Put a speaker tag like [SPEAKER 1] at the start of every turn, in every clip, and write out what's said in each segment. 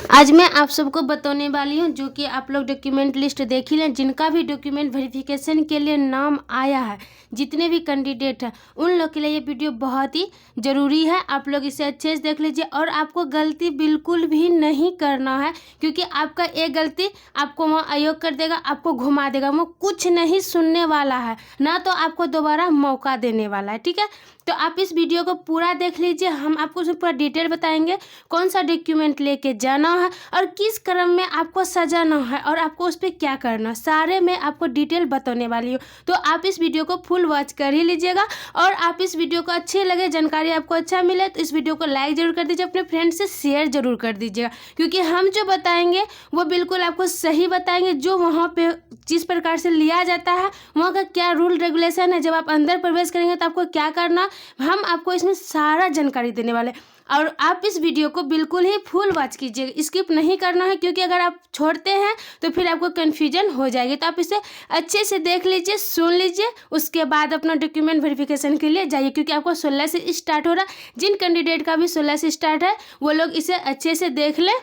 [SPEAKER 1] आज मैं आप सबको बताने वाली हूँ जो कि आप लोग डॉक्यूमेंट लिस्ट देख ही लें, जिनका भी डॉक्यूमेंट वेरिफिकेशन के लिए नाम आया है, जितने भी कैंडिडेट हैं उन लोग के लिए ये वीडियो बहुत ही ज़रूरी है। आप लोग इसे अच्छे से देख लीजिए और आपको गलती बिल्कुल भी नहीं करना है, क्योंकि आपका एक गलती आपको वहाँ अयोग कर देगा, आपको घुमा देगा, वो कुछ नहीं सुनने वाला है, ना तो आपको दोबारा मौका देने वाला है। ठीक है, तो आप इस वीडियो को पूरा देख लीजिए। हम आपको उसमें पूरा डिटेल बताएंगे कौन सा डॉक्यूमेंट लेके जाना है और किस क्रम में आपको सजाना है और आपको उस पर क्या करना, सारे मैं आपको डिटेल बताने वाली हूँ। तो आप इस वीडियो को फुल वॉच कर ही लीजिएगा और आप इस वीडियो को अच्छी लगे, जानकारी आपको अच्छा मिले तो इस वीडियो को लाइक जरूर कर दीजिए, अपने फ्रेंड से शेयर जरूर कर दीजिएगा, क्योंकि हम जो बताएंगे वो बिल्कुल आपको सही बताएंगे। जो वहाँ पे जिस प्रकार से लिया जाता है, वहाँ का क्या रूल रेगुलेशन है, जब आप अंदर प्रवेश करेंगे तो आपको क्या करना, हम आपको इसमें सारा जानकारी देने वाले। और आप इस वीडियो को बिल्कुल ही फुल वॉच कीजिएगा, स्किप नहीं करना है, क्योंकि अगर आप छोड़ते हैं तो फिर आपको कन्फ्यूजन हो जाएगी। तो आप इसे अच्छे से देख लीजिए, सुन लीजिए, उसके बाद अपना डॉक्यूमेंट वेरिफिकेशन के लिए जाइए, क्योंकि आपको 16 से स्टार्ट हो रहा है। जिन कैंडिडेट का भी 16 से स्टार्ट है वो लोग इसे अच्छे से देख लें।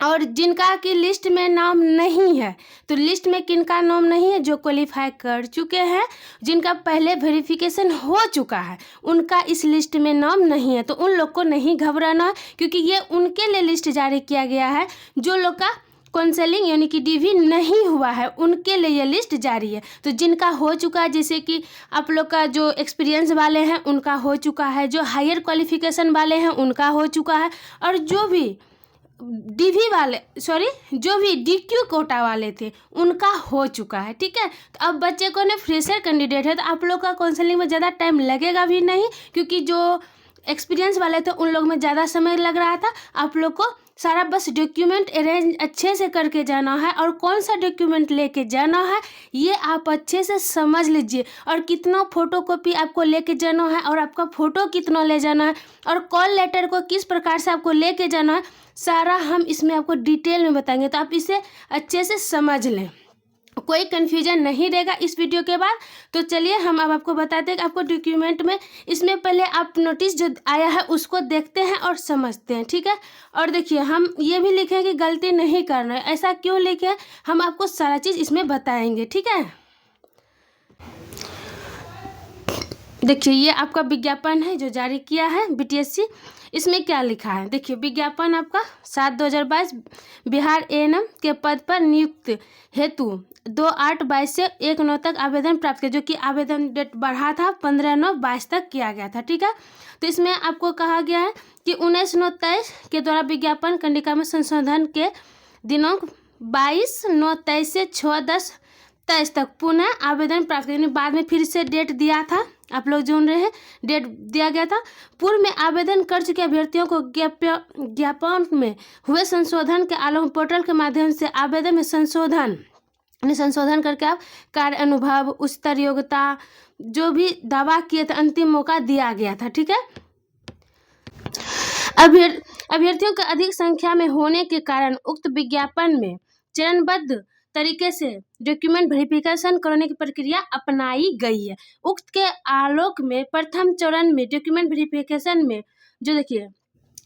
[SPEAKER 1] और जिनका कि लिस्ट में नाम नहीं है, तो लिस्ट में किनका नाम नहीं है, जो क्वालिफाई कर चुके हैं, जिनका पहले वेरिफिकेशन हो चुका है, उनका इस लिस्ट में नाम नहीं है, तो उन लोग को नहीं घबराना है, क्योंकि ये उनके लिए लिस्ट जारी किया गया है। जो लोग का काउंसलिंग यानी कि डीवी नहीं हुआ है उनके लिए ये लिस्ट जारी है। तो जिनका हो चुका है, जैसे कि आप लोग का जो एक्सपीरियंस वाले हैं उनका हो चुका है, जो हायर क्वालिफिकेशन वाले हैं उनका हो चुका है, और जो भी डीवी वाले जो भी डीक्यू कोटा वाले थे उनका हो चुका है। ठीक है, तो अब बच्चे को ने फ्रेशर कैंडिडेट है, तो आप लोग का काउंसलिंग में ज़्यादा टाइम लगेगा भी नहीं, क्योंकि जो एक्सपीरियंस वाले थे उन लोग में ज़्यादा समय लग रहा था। आप लोग को सारा बस डॉक्यूमेंट अरेंज अच्छे से करके जाना है, और कौन सा डॉक्यूमेंट लेके जाना है ये आप अच्छे से समझ लीजिए, और कितना फोटोकॉपी आपको लेके जाना है, और आपका फ़ोटो कितना ले जाना है, और कॉल लेटर को किस प्रकार से आपको लेके जाना है, सारा हम इसमें आपको डिटेल में बताएंगे। तो आप इसे अच्छे से समझ लें, कोई कन्फ्यूजन नहीं रहेगा इस वीडियो के बाद। तो चलिए हम अब आपको बताते हैं कि आपको डॉक्यूमेंट में इसमें पहले आप नोटिस जो आया है उसको देखते हैं और समझते हैं। ठीक है, और देखिए हम ये भी लिखे हैं कि गलती नहीं करना है। ऐसा क्यों लिखे हैं, हम आपको सारा चीज़ इसमें बताएंगे। ठीक है, देखिए ये आपका विज्ञापन है जो जारी किया है बीटीएससी। इसमें क्या लिखा है, देखिए विज्ञापन आपका 7/2022 बिहार एएनएम के पद पर नियुक्त हेतु 2/8/22 से 1/9 तक आवेदन प्राप्त किया, जो कि आवेदन डेट बढ़ा था 15/9/22 तक किया गया था। ठीक है, तो इसमें आपको कहा गया है कि 19/9/23 के द्वारा विज्ञापन कंडिका में संशोधन के दिनांक 22/9/23 से 6/10/23 तक पुनः आवेदन प्राप्त करने बाद में फिर से डेट दिया था, आप लोग जान रहे हैं, डेट दिया गया था। पूर्व में आवेदन कर चुके अभ्यर्थियों को ज्ञापन में हुए संशोधन के आलोक पोर्टल के माध्यम से आवेदन में संशोधन करके आप कार्य अनुभव, उच्चतर योग्यता, जो भी दावा किए थे, अंतिम मौका दिया गया था। ठीक है, अभ्यर्थियों की अधिक संख्या में होने के कारण उक्त विज्ञापन में चरणबद्ध तरीके से डॉक्यूमेंट वेरिफिकेशन करने की प्रक्रिया अपनाई गई है। उक्त के आलोक में प्रथम चरण में डॉक्यूमेंट वेरिफिकेशन में जो देखिए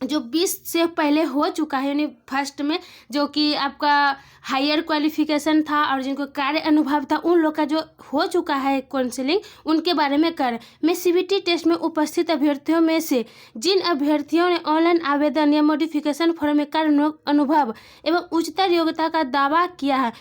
[SPEAKER 1] जो 20 से पहले हो चुका है, यानी फर्स्ट में जो कि आपका हायर क्वालिफिकेशन था और जिनको कार्य अनुभव था, उन लोग का जो हो चुका है काउंसलिंग, उनके बारे में मैं सीबीटी टेस्ट में उपस्थित अभ्यर्थियों में से जिन अभ्यर्थियों ने ऑनलाइन आवेदन या मॉडिफिकेशन फॉर्म में कार्य अनुभव एवं उच्चतर योग्यता का दावा किया है,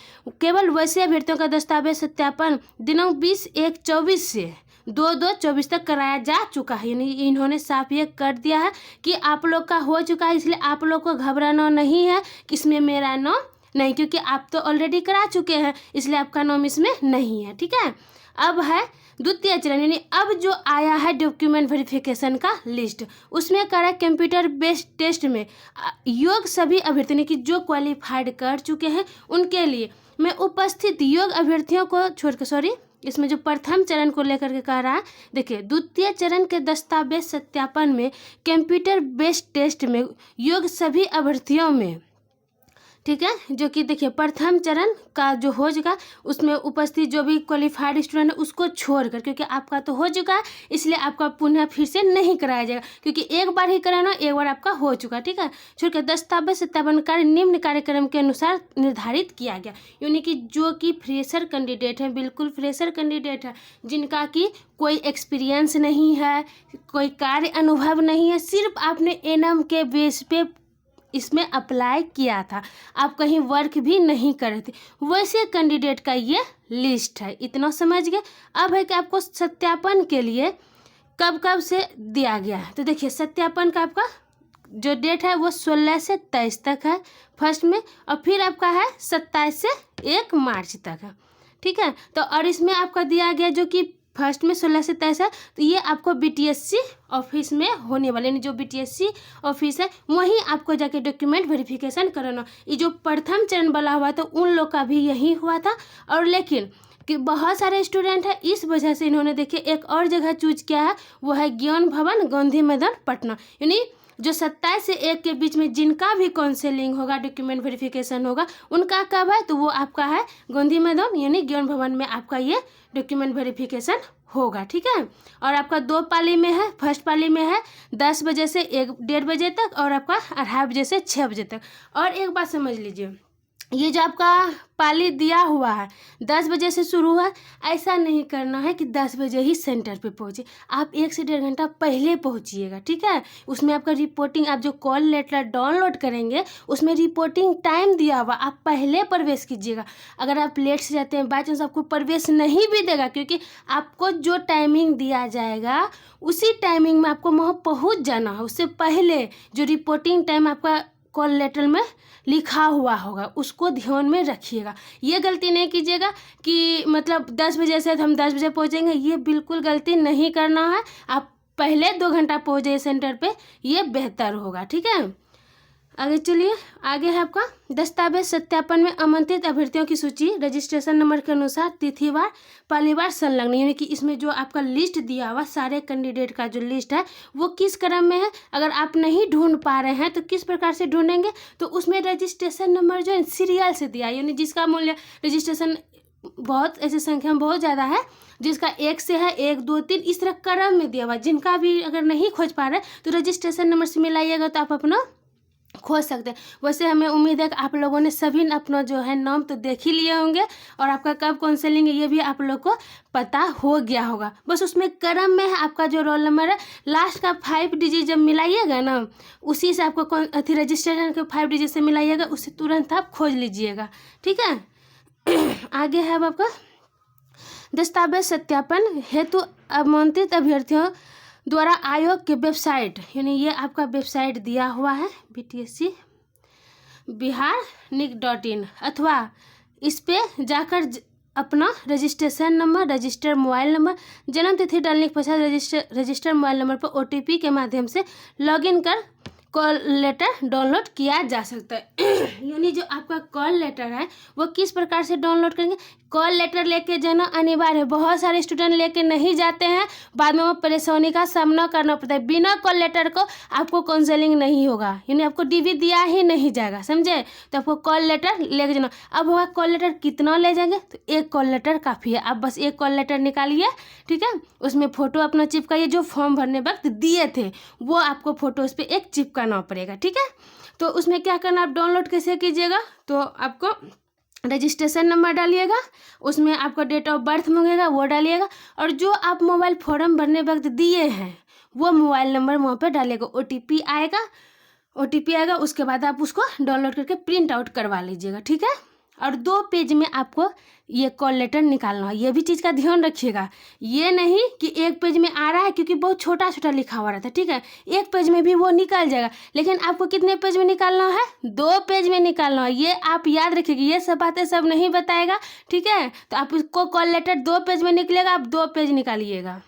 [SPEAKER 1] केवल वैसे अभ्यर्थियों का दस्तावेज सत्यापन दिनांक 20/1/24 से 2/2/24 तक कराया जा चुका है। यानी इन्होंने साफ ये कर दिया है कि आप लोग का हो चुका है, इसलिए आप लोग को घबराना नहीं है कि इसमें मेरा नाम नहीं, क्योंकि आप तो ऑलरेडी करा चुके हैं, इसलिए आपका नाम इसमें नहीं है। ठीक है, अब है द्वितीय चरण, यानी अब जो आया है डॉक्यूमेंट वेरिफिकेशन का लिस्ट, उसमें करा कंप्यूटर बेस्ड टेस्ट में योग्य सभी अभ्यर्थियों की जो क्वालिफाइड कर चुके हैं उनके लिए मैं उपस्थित योग्य अभ्यर्थियों को छोड़कर इसमें जो प्रथम चरण को लेकर के कह रहा है, देखिए द्वितीय चरण के दस्तावेज सत्यापन में कंप्यूटर बेस्ड टेस्ट में योग्य सभी अभ्यर्थियों में, ठीक है, जो कि देखिए प्रथम चरण का जो हो चुका उसमें उपस्थित जो भी क्वालिफाइड स्टूडेंट है उसको छोड़कर, क्योंकि आपका तो हो चुका है इसलिए आपका पुनः फिर से नहीं कराया जाएगा, क्योंकि एक बार ही कराना, एक बार आपका हो चुका। ठीक है, छोड़कर दस्तावेज सत्यापन कार्य निम्न कार्यक्रम के अनुसार निर्धारित किया गया, यानी कि जो कि फ्रेशर कैंडिडेट है, बिल्कुल फ्रेशर कैंडिडेट है, जिनका कि कोई एक्सपीरियंस नहीं है, कोई कार्य अनुभव नहीं है, सिर्फ आपने एनएम के बेस पे इसमें अप्लाई किया था, आप कहीं वर्क भी नहीं कर रहे थे, वैसे कैंडिडेट का ये लिस्ट है। इतना समझ गए। अब है कि आपको सत्यापन के लिए कब कब से दिया गया है, तो देखिए सत्यापन का आपका जो डेट है वो 16 से 23 तक है फर्स्ट में, और फिर आपका है 27 से 1 मार्च तक है। ठीक है, तो और इसमें आपका दिया गया जो कि फर्स्ट में 16 से 23 है, तो ये आपको बीटीएससी ऑफिस में होने वाले, यानी जो बीटीएससी ऑफिस है वहीं आपको जाके डॉक्यूमेंट वेरिफिकेशन कराना। ये जो प्रथम चरण वाला हुआ था उन लोग का भी यही हुआ था, और लेकिन कि बहुत सारे स्टूडेंट हैं इस वजह से इन्होंने देखिए एक और जगह चूज किया है, वो है ज्ञान भवन गांधी मैदान पटना, यानी जो 27 से 1 के बीच में जिनका भी काउंसलिंग होगा, डॉक्यूमेंट वेरिफिकेशन होगा, उनका कब है, तो वो आपका है गांधी मैदान यानी ज्ञान भवन में आपका ये डॉक्यूमेंट वेरिफिकेशन होगा। ठीक है, और आपका 2 पाली में है, फर्स्ट पाली में है 10 बजे से 1-1:30 बजे तक, और आपका 2:30 बजे से 6 बजे तक। और एक बात समझ लीजिए, ये जो आपका पाली दिया हुआ है 10 बजे से शुरू हुआ, ऐसा नहीं करना है कि 10 बजे ही सेंटर पे पहुँचे, आप 1 से 1.5 घंटा पहले पहुँचिएगा। ठीक है, उसमें आपका रिपोर्टिंग, आप जो कॉल लेटर डाउनलोड करेंगे उसमें रिपोर्टिंग टाइम दिया हुआ, आप पहले प्रवेश कीजिएगा। अगर आप लेट से जाते हैं, बाई चांस आपको प्रवेश नहीं भी देगा, क्योंकि आपको जो टाइमिंग दिया जाएगा उसी टाइमिंग में आपको वहाँ पहुँच जाना है। उससे पहले जो रिपोर्टिंग टाइम आपका कॉल लेटर में लिखा हुआ होगा उसको ध्यान में रखिएगा। ये गलती नहीं कीजिएगा कि मतलब 10 बजे से हम 10 बजे पहुंचेंगे, ये बिल्कुल गलती नहीं करना है। आप पहले 2 घंटा पहुंच जाइए सेंटर पे, ये बेहतर होगा। ठीक है, आगे चलिए। आगे है आपका दस्तावेज सत्यापन में आमंत्रित अभ्यर्थियों की सूची रजिस्ट्रेशन नंबर के अनुसार तिथिवार पालीवार संलग्न, यानी कि इसमें जो आपका लिस्ट दिया हुआ सारे कैंडिडेट का जो लिस्ट है वो किस क्रम में है, अगर आप नहीं ढूंढ पा रहे हैं तो किस प्रकार से ढूंढेंगे, तो उसमें रजिस्ट्रेशन नंबर जो है सीरियल से दिया, यानी जिसका मूल्य रजिस्ट्रेशन बहुत ऐसी संख्या में बहुत ज़्यादा है, जिसका 1 से है 1, 2, 3 इस तरह क्रम में दिया हुआ, जिनका भी अगर नहीं खोज पा रहे तो रजिस्ट्रेशन नंबर से मिलाइएगा तो आप अपना खोज सकते हैं। वैसे हमें उम्मीद है कि आप लोगों ने सभी अपना जो है नाम तो देख ही लिए होंगे, और आपका कब काउंसलिंग है ये भी आप लोग को पता हो गया होगा। बस उसमें क्रम में है आपका जो रोल नंबर है, लास्ट का 5 डिजिट जब मिलाइएगा ना, उसी से आपको अथी रजिस्ट्रेशन के 5 डिजिट से मिलाइएगा, उससे तुरंत आप खोज लीजिएगा। ठीक है, आगे है अब आपका दस्तावेज सत्यापन हेतु आमंत्रित अभ्यर्थियों द्वारा आयोग के वेबसाइट, यानी ये आपका वेबसाइट दिया हुआ है BTSC biharnic.in, अथवा इस पे जाकर अपना registration number, register mobile number, जन्म तिथि डालने के पश्चात रजिस्टर मोबाइल नंबर पर OTP के माध्यम से लॉगिन कर कॉल लेटर डाउनलोड किया जा सकता है। यानी जो आपका कॉल लेटर है वो किस प्रकार से डाउनलोड करेंगे, कॉल लेटर लेके जाना अनिवार्य है। बहुत सारे स्टूडेंट लेके नहीं जाते हैं, बाद में वो परेशानी का सामना करना पड़ता है। बिना कॉल लेटर को आपको काउंसलिंग नहीं होगा, यानी आपको DV दिया ही नहीं जाएगा, समझे। तो आपको कॉल लेटर लेके जाना। अब होगा कॉल लेटर कितना ले जाएंगे, तो 1 कॉल लेटर काफ़ी है। आप बस 1 कॉल लेटर निकालिए, ठीक है, उसमें फ़ोटो अपना चिपकाइए, जो फॉर्म भरने वक्त दिए थे वो आपको फ़ोटो उस पर एक चिपकाना पड़ेगा। ठीक है, तो उसमें क्या करना, आप डाउनलोड कैसे कीजिएगा, तो आपको रजिस्ट्रेशन नंबर डालिएगा, उसमें आपका डेट ऑफ बर्थ मांगेगा वो डालिएगा, और जो आप मोबाइल फॉर्म भरने वक्त दिए हैं वो मोबाइल नंबर वहाँ पे डालिएगा। OTP आएगा, उसके बाद आप उसको डाउनलोड करके प्रिंट आउट करवा लीजिएगा। ठीक है, और 2 पेज में आपको ये कॉल लेटर निकालना है। ये भी चीज़ का ध्यान रखिएगा, ये नहीं कि 1 पेज में आ रहा है, क्योंकि बहुत छोटा छोटा लिखा हुआ रहता है। ठीक है, 1 पेज में भी वो निकल जाएगा, लेकिन आपको कितने पेज में निकालना है, 2 पेज में निकालना है। ये आप याद रखिएगा, ये सब बातें सब नहीं बताएगा। ठीक है, तो आप इसको कॉल लेटर 2 पेज में निकलेगा, आप 2 पेज निकालिएगा।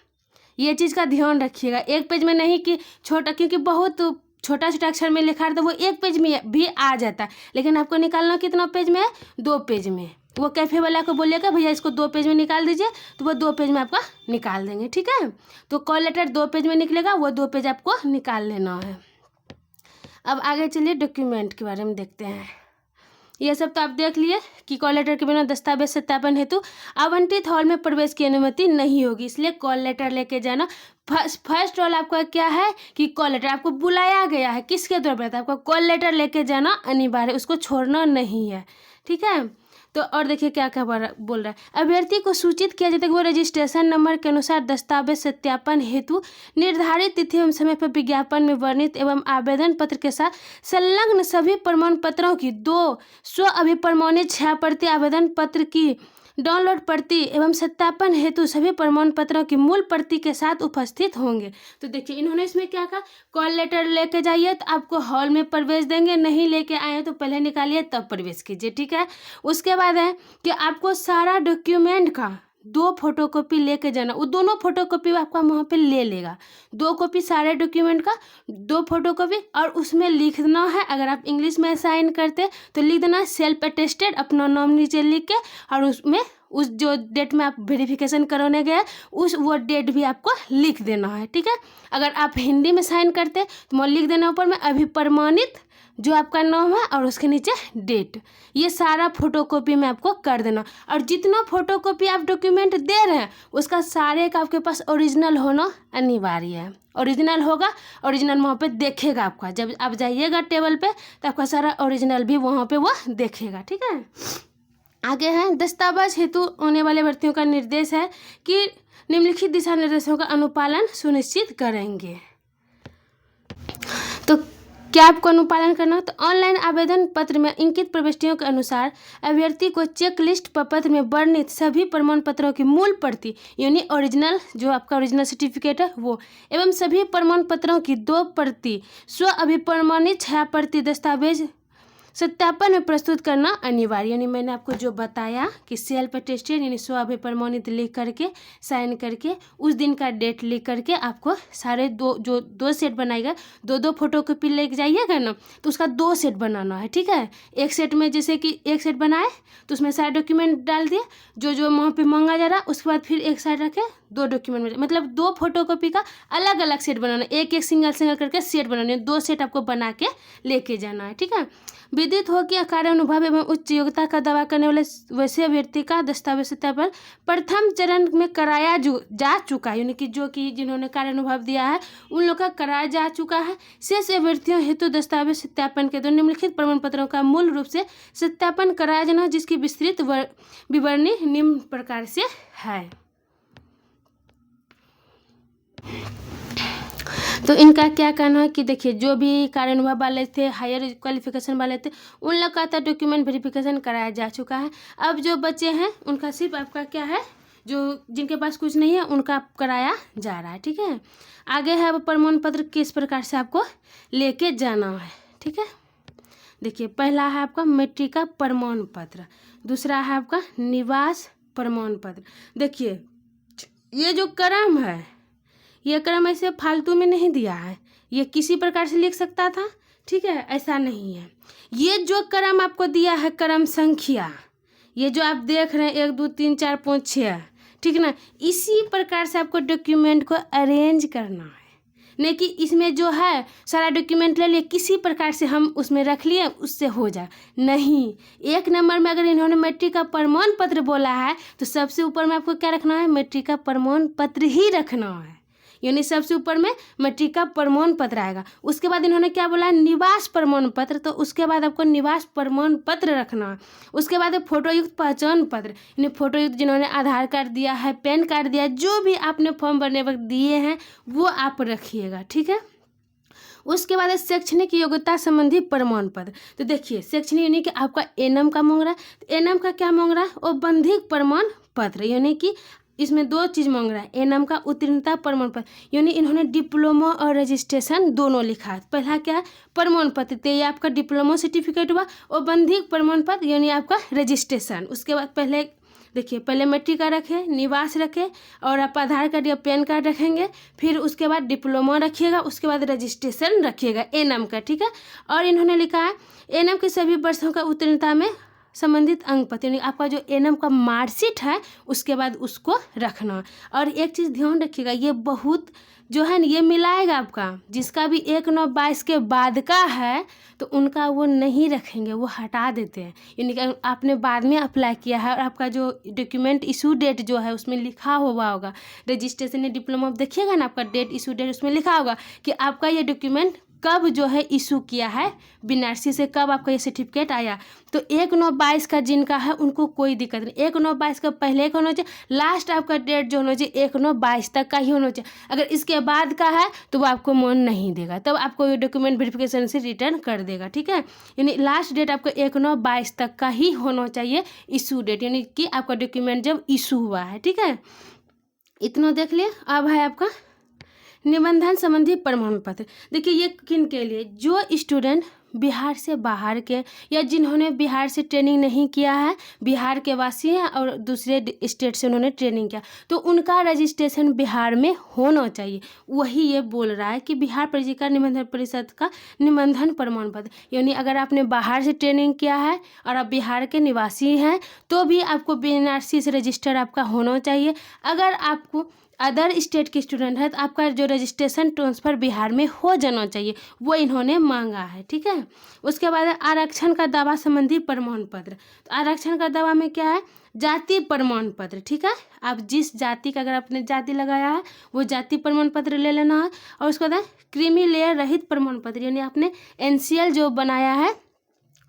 [SPEAKER 1] ये चीज़ का ध्यान रखिएगा, 1 पेज में नहीं कि छोटा, क्योंकि बहुत छोटा छोटा अक्षर में लिखा रहता है, वो 1 पेज में भी आ जाता है, लेकिन आपको निकालना कितना पेज में है, 2 पेज में। वो कैफ़े वाला को बोलिएगा भैया इसको 2 पेज में निकाल दीजिए, तो वो 2 पेज में आपका निकाल देंगे। ठीक है, तो कॉल लेटर 2 पेज में निकलेगा, वो 2 पेज आपको निकाल लेना है। अब आगे चलिए डॉक्यूमेंट के बारे में देखते हैं। ये सब तो आप देख लिए कि कॉल लेटर के बिना दस्तावेज सत्यापन हेतु आवंटित हॉल में प्रवेश की अनुमति नहीं होगी, इसलिए कॉल लेटर लेके जाना। फर्स्ट रोल आपका क्या है कि कॉल लेटर, आपको बुलाया गया है किसके द्वारा बुलाया, आपको कॉल लेटर लेके जाना अनिवार्य, उसको छोड़ना नहीं है, ठीक है। तो और देखिए क्या क्या बोल रहा है, अभ्यर्थी को सूचित किया जाता है कि वो रजिस्ट्रेशन नंबर के अनुसार दस्तावेज सत्यापन हेतु निर्धारित तिथि एवं समय पर विज्ञापन में वर्णित एवं आवेदन पत्र के साथ संलग्न सभी प्रमाण पत्रों की 2 स्व अभिप्रमाणित 6 प्रति आवेदन पत्र की डाउनलोड प्रति एवं सत्यापन हेतु सभी प्रमाण पत्रों की मूल प्रति के साथ उपस्थित होंगे। तो देखिए इन्होंने इसमें क्या कहा, कॉल लेटर लेके जाइए तो आपको हॉल में प्रवेश देंगे, नहीं लेके आए हैं तो पहले निकालिए तब प्रवेश कीजिए, ठीक है। उसके बाद है कि आपको सारा डॉक्यूमेंट का 2 फोटोकॉपी लेके जाना, वो दोनों फोटोकॉपी आपका वहाँ पे ले लेगा, 2 कॉपी सारे डॉक्यूमेंट का, 2 फोटोकॉपी, और उसमें लिख देना है, अगर आप इंग्लिश में साइन करते तो लिख देना सेल्फ अटेस्टेड, अपना नाम नीचे लिख के, और उसमें उस जो डेट में आप वेरिफिकेशन कराने गए वो डेट भी आपको लिख देना है, ठीक है। अगर आप हिंदी में साइन करते तो लिख देना ऊपर में अभिप्रमाणित जो आपका नाम है और उसके नीचे डेट, ये सारा फोटोकॉपी में आपको कर देना। और जितना फोटोकॉपी आप डॉक्यूमेंट दे रहे हैं उसका सारे का आपके पास ओरिजिनल होना अनिवार्य है, ओरिजिनल होगा, ओरिजिनल वहाँ पे देखेगा आपका, जब आप जाइएगा टेबल पे तो आपका सारा ओरिजिनल भी वहाँ पे वो देखेगा, ठीक है। आगे है दस्तावेज हेतु होने वाले भर्तियों का निर्देश है कि निम्नलिखित दिशा निर्देशों का अनुपालन सुनिश्चित करेंगे। तो क्या आपको अनुपालन करना हो, तो ऑनलाइन आवेदन पत्र में अंकित प्रविष्टियों के अनुसार अभ्यर्थी को चेक लिस्ट पत्र में वर्णित सभी प्रमाण पत्रों की मूल प्रति यानी ओरिजिनल, जो आपका ओरिजिनल सर्टिफिकेट है वो, एवं सभी प्रमाण पत्रों की 2 प्रति स्व अभिप्रमाणित 6 प्रति दस्तावेज सत्यापन में प्रस्तुत करना अनिवार्य। यानी मैंने आपको जो बताया कि सेल्फ अटेस्टेड यानी स्व अभिप्रमाणित लिख करके साइन करके उस दिन का डेट लिख करके आपको सारे 2 सेट बनाएगा, 2 फोटोकॉपी लेके जाइएगा ना तो उसका 2 सेट बनाना है, ठीक है। एक सेट में जैसे कि एक सेट बनाए तो उसमें सारे डॉक्यूमेंट डाल दिए जो वहाँ पे मांगा जा रहा, उसके बाद फिर एक साइड रखे 2 डॉक्यूमेंट में, मतलब 2 फोटोकॉपी का अलग अलग सेट बनाना, एक सिंगल करके सेट बनाना, 2 सेट आपको बना के लेके जाना है, ठीक है। विदित हो कि कार्य अनुभव एवं उच्च योग्यता का दावा करने वाले वैसे अभ्यर्थी का दस्तावेज सत्यापन प्रथम चरण में कराया जा चुका है, यानी कि जिन्होंने कार्य अनुभव दिया है उन लोग का कराया जा चुका है। शेष अभ्यर्थियों हेतु दस्तावेज सत्यापन के दौरान निम्नलिखित प्रमाण पत्रों का मूल रूप से सत्यापन कराया जाना, जिसकी विस्तृत विवरणी निम्न प्रकार से है। तो इनका क्या कहना है कि देखिए जो भी कार्य अनुभव वाले थे, हायर क्वालिफिकेशन वाले थे, उन लोग का तो डॉक्यूमेंट वेरिफिकेशन कराया जा चुका है। अब जो बच्चे हैं उनका सिर्फ आपका क्या है, जो जिनके पास कुछ नहीं है उनका कराया जा रहा है, ठीक है। आगे है वो प्रमाण पत्र किस प्रकार से आपको लेके जाना है, ठीक है। देखिए पहला है आपका मैट्रिक का प्रमाण पत्र, दूसरा है आपका निवास प्रमाण पत्र। देखिए ये जो क्रम है ये क्रम ऐसे फालतू में नहीं दिया है, ये किसी प्रकार से लिख सकता था, ठीक है, ऐसा नहीं है। ये जो क्रम आपको दिया है क्रम संख्या, ये जो आप देख रहे हैं 1 2 3 4 5 6, ठीक है ना, इसी प्रकार से आपको डॉक्यूमेंट को अरेंज करना है, नहीं कि इसमें जो है सारा डॉक्यूमेंट ले लिए किसी प्रकार से हम उसमें रख लिए उससे हो जाए, नहीं। 1 नंबर में अगर इन्होंने मैट्रिक का प्रमाण पत्र बोला है तो सबसे ऊपर में आपको क्या रखना है, मैट्रिक का प्रमाण पत्र ही रखना है, यानी सबसे ऊपर में मैट्रिक का प्रमाण पत्र आएगा। उसके बाद इन्होंने क्या बोला है, निवास प्रमाण पत्र, तो उसके बाद आपको निवास प्रमाण पत्र रखना है। उसके बाद फोटोयुक्त पहचान पत्र, यानी फोटोयुक्त जिन्होंने आधार कार्ड दिया है, पैन कार्ड दिया है, जो भी आपने फॉर्म भरने वक्त दिए हैं वो आप रखिएगा, ठीक है। उसके बाद शैक्षणिक योग्यता संबंधी प्रमाण पत्र। तो देखिए शैक्षणिक यानी कि आपका एनएम का मांग रहा है, तो एनएम का क्या मांग रहा है, औपबंधिक प्रमाण पत्र, यानी कि इसमें 2 चीज़ मांग रहा है, एनएम का उत्तीर्णता प्रमाण पत्र, यानी इन्होंने डिप्लोमा और रजिस्ट्रेशन दोनों लिखा है। पहला क्या है प्रमाण पत्र, तो ये आपका डिप्लोमा सर्टिफिकेट हुआ, औपबंधिक प्रमाण पत्र यानी आपका रजिस्ट्रेशन। उसके बाद पहले देखिए पहले मैट्रिक का रखे, निवास रखे और आप आधार कार्ड या पैन कार्ड रखेंगे, फिर उसके बाद डिप्लोमा रखिएगा, उसके बाद रजिस्ट्रेशन रखिएगा एनएम का, ठीक है। और इन्होंने लिखा है एनएम के सभी वर्षों का उत्तीर्णता में संबंधित अंक पत्र यानी आपका जो एनएम का मार्कशीट है उसके बाद उसको रखना। और एक चीज़ ध्यान रखिएगा, ये बहुत जो है ना ये मिलाएगा आपका, जिसका भी 1/9/22 के बाद का है तो उनका वो नहीं रखेंगे, वो हटा देते हैं। यानी कि आपने बाद में अप्लाई किया है और आपका जो डॉक्यूमेंट इशू डेट जो है उसमें लिखा हुआ होगा, रजिस्ट्रेशन या डिप्लोमा देखिएगा ना, आपका डेट इशू डेट उसमें लिखा होगा कि आपका ये डॉक्यूमेंट कब जो है इशू किया है, बीएनआरसी से कब आपका ये सर्टिफिकेट आया। तो 1/9/22 का जिनका है उनको कोई दिक्कत नहीं, 1/9/22 का पहले का होना चाहिए, लास्ट आपका डेट जो होना चाहिए 1/9/22 तक का ही होना चाहिए। अगर इसके बाद का है तो वो आपको मोन नहीं देगा, तब आपको ये डॉक्यूमेंट वेरिफिकेशन से रिटर्न कर देगा, ठीक है। यानी लास्ट डेट आपका 1/9/22 तक का ही होना चाहिए इशू डेट, यानी कि आपका डॉक्यूमेंट जब इशू हुआ है, ठीक है। इतना देख लिए। अब है आपका निबंधन संबंधी प्रमाण पत्र। देखिए ये किन के लिए, जो स्टूडेंट बिहार से बाहर के या जिन्होंने बिहार से ट्रेनिंग नहीं किया है, बिहार के वासी हैं और दूसरे स्टेट से उन्होंने ट्रेनिंग किया, तो उनका रजिस्ट्रेशन बिहार में होना चाहिए। वही ये बोल रहा है कि बिहार परीक्षा निबंधन परिषद का निबंधन प्रमाण पत्र, यानी अगर आपने बाहर से ट्रेनिंग किया है और आप बिहार के निवासी हैं तो भी आपको बीएनआरसी से रजिस्टर आपका होना चाहिए। अगर आपको अदर स्टेट के स्टूडेंट है तो आपका जो रजिस्ट्रेशन ट्रांसफ़र बिहार में हो जाना चाहिए, वो इन्होंने मांगा है, ठीक है। उसके बाद आरक्षण का दावा संबंधी प्रमाण पत्र। तो आरक्षण का दावा में क्या है, जाति प्रमाण पत्र, ठीक है। आप जिस जाति का अगर आपने जाति लगाया है वो जाति प्रमाण पत्र ले लेना है। और उसके बाद क्रीमी लेयर रहित प्रमाण पत्र, यानी आपने एनसीएल जो बनाया है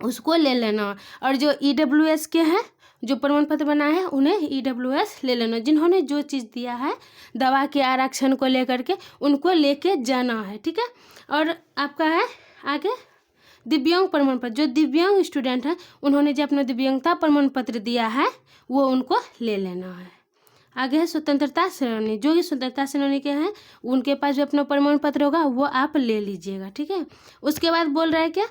[SPEAKER 1] उसको ले लेना है। और जो ईडब्ल्यूएस के हैं जो प्रमाण पत्र बनाए हैं उन्हें ईडब्ल्यूएस ले लेना। जिन्होंने जो चीज़ दिया है दवा के आरक्षण को लेकर के उनको लेके जाना है, ठीक है। और आपका है आगे दिव्यांग प्रमाण पत्र, जो दिव्यांग स्टूडेंट हैं उन्होंने जो अपना दिव्यांगता प्रमाण पत्र दिया है वो उनको ले लेना है। आगे है स्वतंत्रता सेनानी, जो कि स्वतंत्रता सेनानी के हैं उनके पास जो अपना प्रमाण पत्र होगा वो आप ले लीजिएगा, ठीक है। उसके बाद बोल रहा है क्या,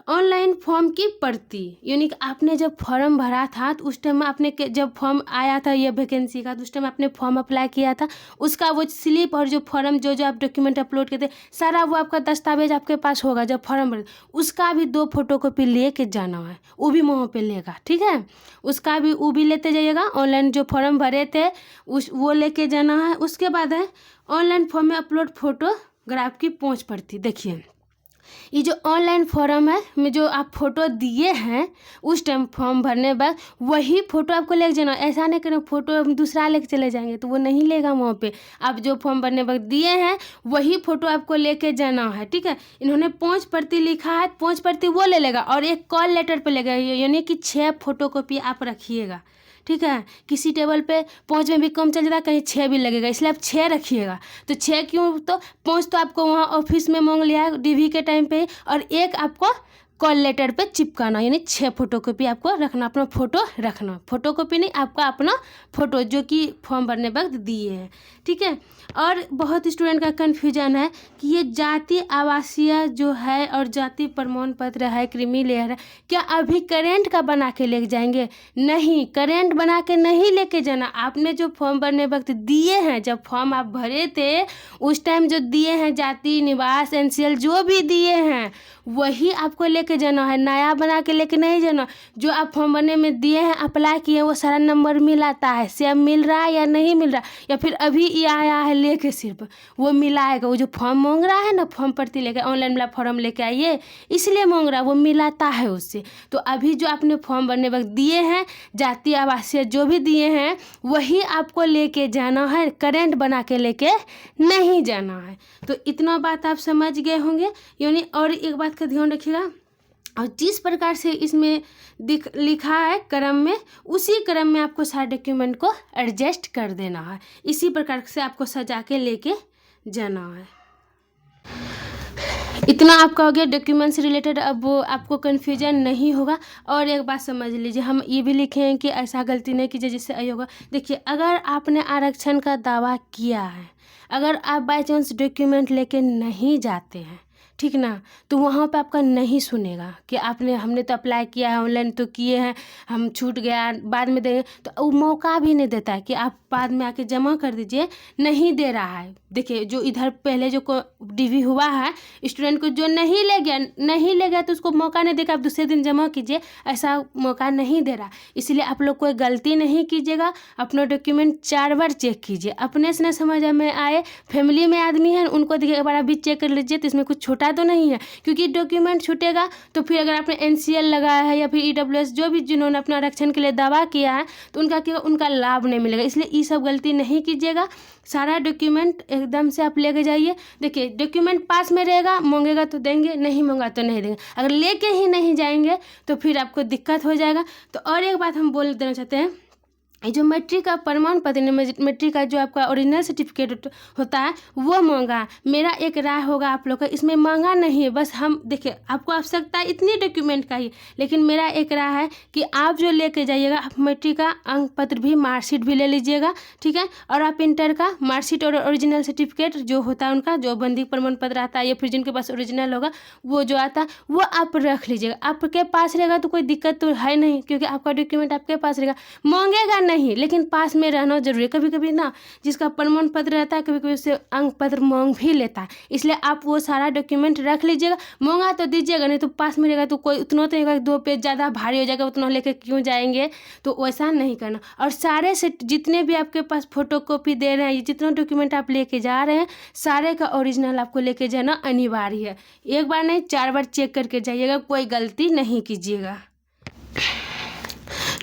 [SPEAKER 1] ऑनलाइन फॉर्म की प्रति, यानी कि आपने जब फॉर्म भरा था तो उस टाइम आपने जब फॉर्म आया था ये वैकेंसी का तो उस टाइम आपने फॉर्म अप्लाई किया था, उसका वो स्लिप और जो फॉर्म जो आप डॉक्यूमेंट अपलोड किए थे सारा वो आपका दस्तावेज आपके पास होगा जब फॉर्म भरे, उसका भी 2 फोटोकॉपी ले के जाना है, वो भी वहाँ पे लेगा, ठीक है। उसका भी वो भी लेते जाइएगा, ऑनलाइन जो फॉर्म भरे थे वो लेके जाना है। उसके बाद है ऑनलाइन फॉर्म में अपलोड फोटोग्राफ की पोंछ प्रति। देखिए ये जो ऑनलाइन फॉर्म है में जो आप फोटो दिए हैं उस टाइम फॉर्म भरने बाद वही फ़ोटो आपको लेके जाना। ऐसा नहीं करना फ़ोटो हम दूसरा लेके चले जाएंगे तो वो नहीं लेगा वहाँ पे। आप जो फॉर्म भरने वक्त दिए हैं वही फ़ोटो आपको लेके जाना है, ठीक है। इन्होंने 5 प्रति लिखा है, 5 प्रति वो ले लेगा और एक कॉल लेटर पे लेगा, यानी कि 6 फोटोकॉपी आप रखिएगा, ठीक है। किसी टेबल पे 5 में भी कम चल जाता है, कहीं 6 भी लगेगा, इसलिए आप 6 रखिएगा। तो 6 क्यों, तो 5 तो आपको वहाँ ऑफिस में मांग लिया है डीवी के टाइम पे और एक आपको कॉल लेटर पे चिपकाना, यानी 6 फोटोकॉपी आपको रखना, अपना फ़ोटो रखना, फोटोकॉपी नहीं आपका अपना फ़ोटो जो कि फॉर्म भरने वक्त दिए हैं, ठीक है। और बहुत स्टूडेंट का कन्फ्यूजन है कि ये जाति आवासीय जो है और जाति प्रमाण पत्र है क्रीमी लेयर है, क्या अभी करेंट का बना के लेके जाएंगे? नहीं, करेंट बना के नहीं लेके जाना। आपने जो फॉर्म भरने वक्त दिए हैं, जब फॉर्म आप भरे थे उस टाइम जो दिए हैं जाति निवास एनसीएल जो भी दिए हैं वही आपको लेके जाना है, नया बना के लेके नहीं जाना। जो आप फॉर्म भरने में दिए हैं अप्लाई किए वो सारा नंबर मिलाता है, सेम मिल रहा है या नहीं मिल रहा, या फिर अभी ये आया है लेके सिर्फ वो मिलाएगा। वो जो फॉर्म मांग रहा है ना, फॉर्म प्रति लेके ऑनलाइन वाला फॉर्म लेके आइए इसलिए मांग रहा है, वो मिलाता है उससे। तो अभी जो आपने फॉर्म भरने वक्त दिए हैं जाति आवासीय जो भी दिए हैं वही आपको लेके जाना है, करेंट बना के लेके नहीं जाना है। तो इतना बात आप समझ गए होंगे, यानी और एक बात का ध्यान रखिएगा, और जिस प्रकार से इसमें लिखा है क्रम में उसी क्रम में आपको सारे डॉक्यूमेंट को एडजस्ट कर देना है, इसी प्रकार से आपको सजा के लेके जाना है। इतना आपका हो गया डॉक्यूमेंट से रिलेटेड, अब वो आपको कन्फ्यूजन नहीं होगा। और एक बात समझ लीजिए, हम ये भी लिखे हैं कि ऐसा गलती नहीं कीजिए जिससे आई होगा। देखिए अगर आपने आरक्षण का दावा किया है, अगर आप बाई चांस डॉक्यूमेंट लेके नहीं जाते हैं, ठीक ना, तो वहाँ पे आपका नहीं सुनेगा कि हमने तो अप्लाई किया है, ऑनलाइन तो किए हैं, हम छूट गया, बाद में देंगे, तो वो मौका भी नहीं देता है कि आप बाद में आके जमा कर दीजिए, नहीं दे रहा है। देखिए जो इधर पहले जो DV हुआ है स्टूडेंट को, जो नहीं ले गया तो उसको मौका नहीं देगा आप दूसरे दिन जमा कीजिए, ऐसा मौका नहीं दे रहा। इसलिए आप लोग कोई गलती नहीं कीजिएगा, अपना डॉक्यूमेंट 4 बार चेक कीजिए। अपने से न समझ में आए, फैमिली में आदमी है उनको देखिए एक बार अभी चेक कर लीजिए तो इसमें कुछ छोटा तो नहीं है, क्योंकि डॉक्यूमेंट छूटेगा तो फिर अगर आपने NCL लगाया है या फिर EWS जो भी जिन्होंने अपना आरक्षण के लिए दावा किया है तो उनका लाभ नहीं मिलेगा। इसलिए ये सब गलती नहीं कीजिएगा, सारा डॉक्यूमेंट एकदम से आप लेके जाइए। देखिए डॉक्यूमेंट पास में रहेगा, मांगेगा तो देंगे, नहीं मांगा तो नहीं देंगे। अगर लेके ही नहीं जाएंगे तो फिर आपको दिक्कत हो जाएगा। तो और एक बात हम बोल देना चाहते हैं, ये जो मैट्रिक का प्रमाण पत्र, मैट्रिक का जो आपका ओरिजिनल सर्टिफिकेट होता है वो मांगा। मेरा एक राय होगा आप लोग का, इसमें मांगा नहीं है, बस हम देखिए आपको आवश्यकता इतनी डॉक्यूमेंट का ही, लेकिन मेरा एक राय है कि आप जो लेके जाइएगा आप मैट्रिक का अंक पत्र भी, मार्कशीट भी ले लीजिएगा, ठीक है। और आप इंटर का मार्कशीट और ओरिजिनल सर्टिफिकेट जो होता है उनका, जो बंदी प्रमाण पत्र आता है या फिर जिनके पास ओरिजिनल होगा वो जो आता है वो आप रख लीजिएगा। आपके पास रहेगा तो कोई दिक्कत तो है नहीं, क्योंकि आपका डॉक्यूमेंट आपके पास रहेगा। मांगेगा नहीं, लेकिन पास में रहना जरूरी है। कभी कभी ना जिसका प्रमाण पत्र रहता है कभी कभी उससे अंक पत्र मांग भी लेता है, इसलिए आप वो सारा डॉक्यूमेंट रख लीजिएगा। मांगा तो दीजिएगा, नहीं तो पास में रहेगा तो कोई उतना तो रहेगा, 2 पेज ज़्यादा भारी हो जाएगा, उतना लेके क्यों जाएंगे, तो वैसा नहीं करना। और सारे से जितने भी आपके पास फोटोकॉपी दे रहे हैं, जितना डॉक्यूमेंट आप लेके जा रहे हैं सारे का ओरिजिनल आपको लेके जाना अनिवार्य है। एक बार नहीं 4 बार चेक करके जाइएगा, कोई गलती नहीं कीजिएगा।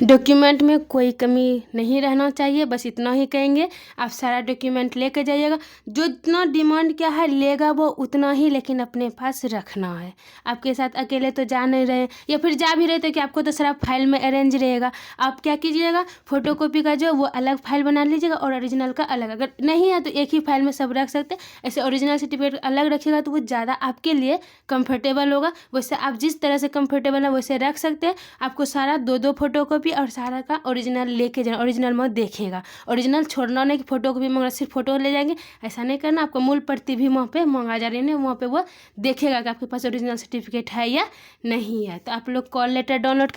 [SPEAKER 1] डॉक्यूमेंट में कोई कमी नहीं रहना चाहिए, बस इतना ही कहेंगे। आप सारा डॉक्यूमेंट लेके जाइएगा, जो इतना डिमांड क्या है लेगा वो उतना ही, लेकिन अपने पास रखना है। आपके साथ अकेले तो जा नहीं रहे, या फिर जा भी रहे तो कि आपको तो सारा फाइल में अरेंज रहेगा। आप क्या कीजिएगा, फोटोकॉपी का जो वो अलग फाइल बना लीजिएगा और ओरिजिनल का अलग। अगर नहीं है तो एक ही फाइल में सब रख सकते हैं। ऐसे ओरिजिनल सर्टिफिकेट अलग रखिएगा तो वो ज़्यादा आपके लिए कंफर्टेबल होगा। वैसे आप जिस तरह से कंफर्टेबल है वैसे रख सकते हैं। आपको सारा 2-2 फोटोकॉपी और सारा का ओरिजिनल लेके जाना, ओरिजिनल में देखेगा। ओरिजिनल छोड़ना नहीं कि फोटोकॉपी मांगना, सिर्फ फोटो ले जाएंगे, ऐसा नहीं करना। आपको मूल प्रति भी वहाँ पे मांगा जा रही है, वहाँ पे वो देखेगा कि आपके पास ओरिजिनल सर्टिफिकेट है या नहीं है। तो आप लोग कॉल लेटर डाउनलोड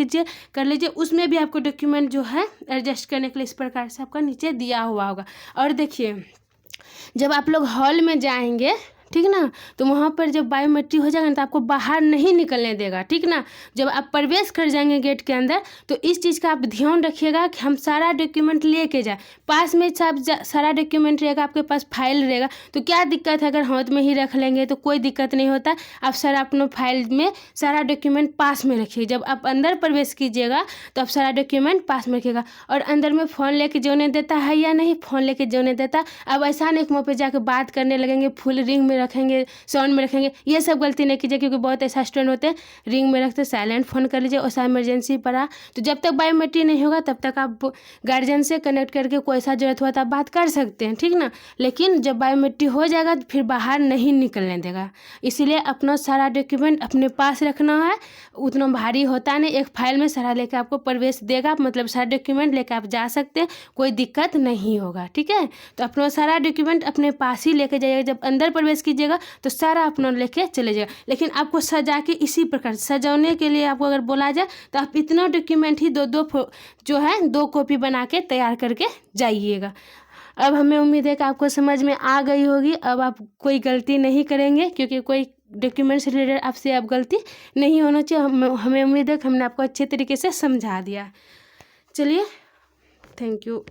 [SPEAKER 1] कर लीजिए, उसमें भी आपको डॉक्यूमेंट जो है एडजस्ट करने के लिए इस प्रकार से आपका नीचे दिया हुआ होगा। और देखिए जब आप लोग हॉल में जाएंगे, ठीक ना, तो वहाँ पर जब बायोमेट्रिक हो जाएगा तो आपको बाहर नहीं निकलने देगा, ठीक ना। जब आप प्रवेश कर जाएंगे गेट के अंदर तो इस चीज़ का आप ध्यान रखिएगा कि हम सारा डॉक्यूमेंट लेके जाए। पास में सारा डॉक्यूमेंट रहेगा, आपके पास फाइल रहेगा, तो क्या दिक्कत है, अगर हाथ में ही रख लेंगे तो कोई दिक्कत नहीं होता। आप सारा अपना फाइल में सारा डॉक्यूमेंट पास में रखिए। जब आप अंदर प्रवेश कीजिएगा तो आप सारा डॉक्यूमेंट पास में रखिएगा। और अंदर में फ़ोन लेके जाने देता है या नहीं, फ़ोन लेके जाने देता। अब ऐसा नहीं कि वहाँ पर जाकर बात करने लगेंगे, फुल रिंग में रखेंगे, साउंड में रखेंगे, ये सब गलती नहीं कीजिए, क्योंकि बहुत ऐसा स्टूडेंट होते हैं रिंग में रखते, साइलेंट फ़ोन कर लीजिए। और इमरजेंसी पड़ा तो जब तक बायोमेट्रिक नहीं होगा तब तक आप गार्जियन से कनेक्ट करके कोई सा जरूरत हुआ तो आप बात कर सकते हैं, ठीक ना। लेकिन जब बायोमेट्रिक हो जाएगा तो फिर बाहर नहीं निकलने देगा। इसीलिए अपना सारा डॉक्यूमेंट अपने पास रखना है, उतना भारी होता नहीं, एक फाइल में सारा लेकर आपको प्रवेश देगा, मतलब सारा डॉक्यूमेंट लेकर आप जा सकते हैं, कोई दिक्कत नहीं होगा, ठीक है। तो अपना सारा डॉक्यूमेंट अपने पास ही लेके जाइएगा। जब अंदर प्रवेश कीजिएगा तो सारा अपना लेके चले जाएगा। लेकिन आपको सजा के इसी प्रकार सजाने के लिए आपको अगर बोला जाए तो आप इतना डॉक्यूमेंट ही 2-2 जो है 2 कॉपी बना के तैयार करके जाइएगा। अब हमें उम्मीद है कि आपको समझ में आ गई होगी। अब आप कोई गलती नहीं करेंगे, क्योंकि कोई डॉक्यूमेंट से रिलेटेड आपसे अब गलती नहीं होना चाहिए। हमें उम्मीद है कि हमने आपको अच्छे तरीके से समझा दिया। चलिए, थैंक यू।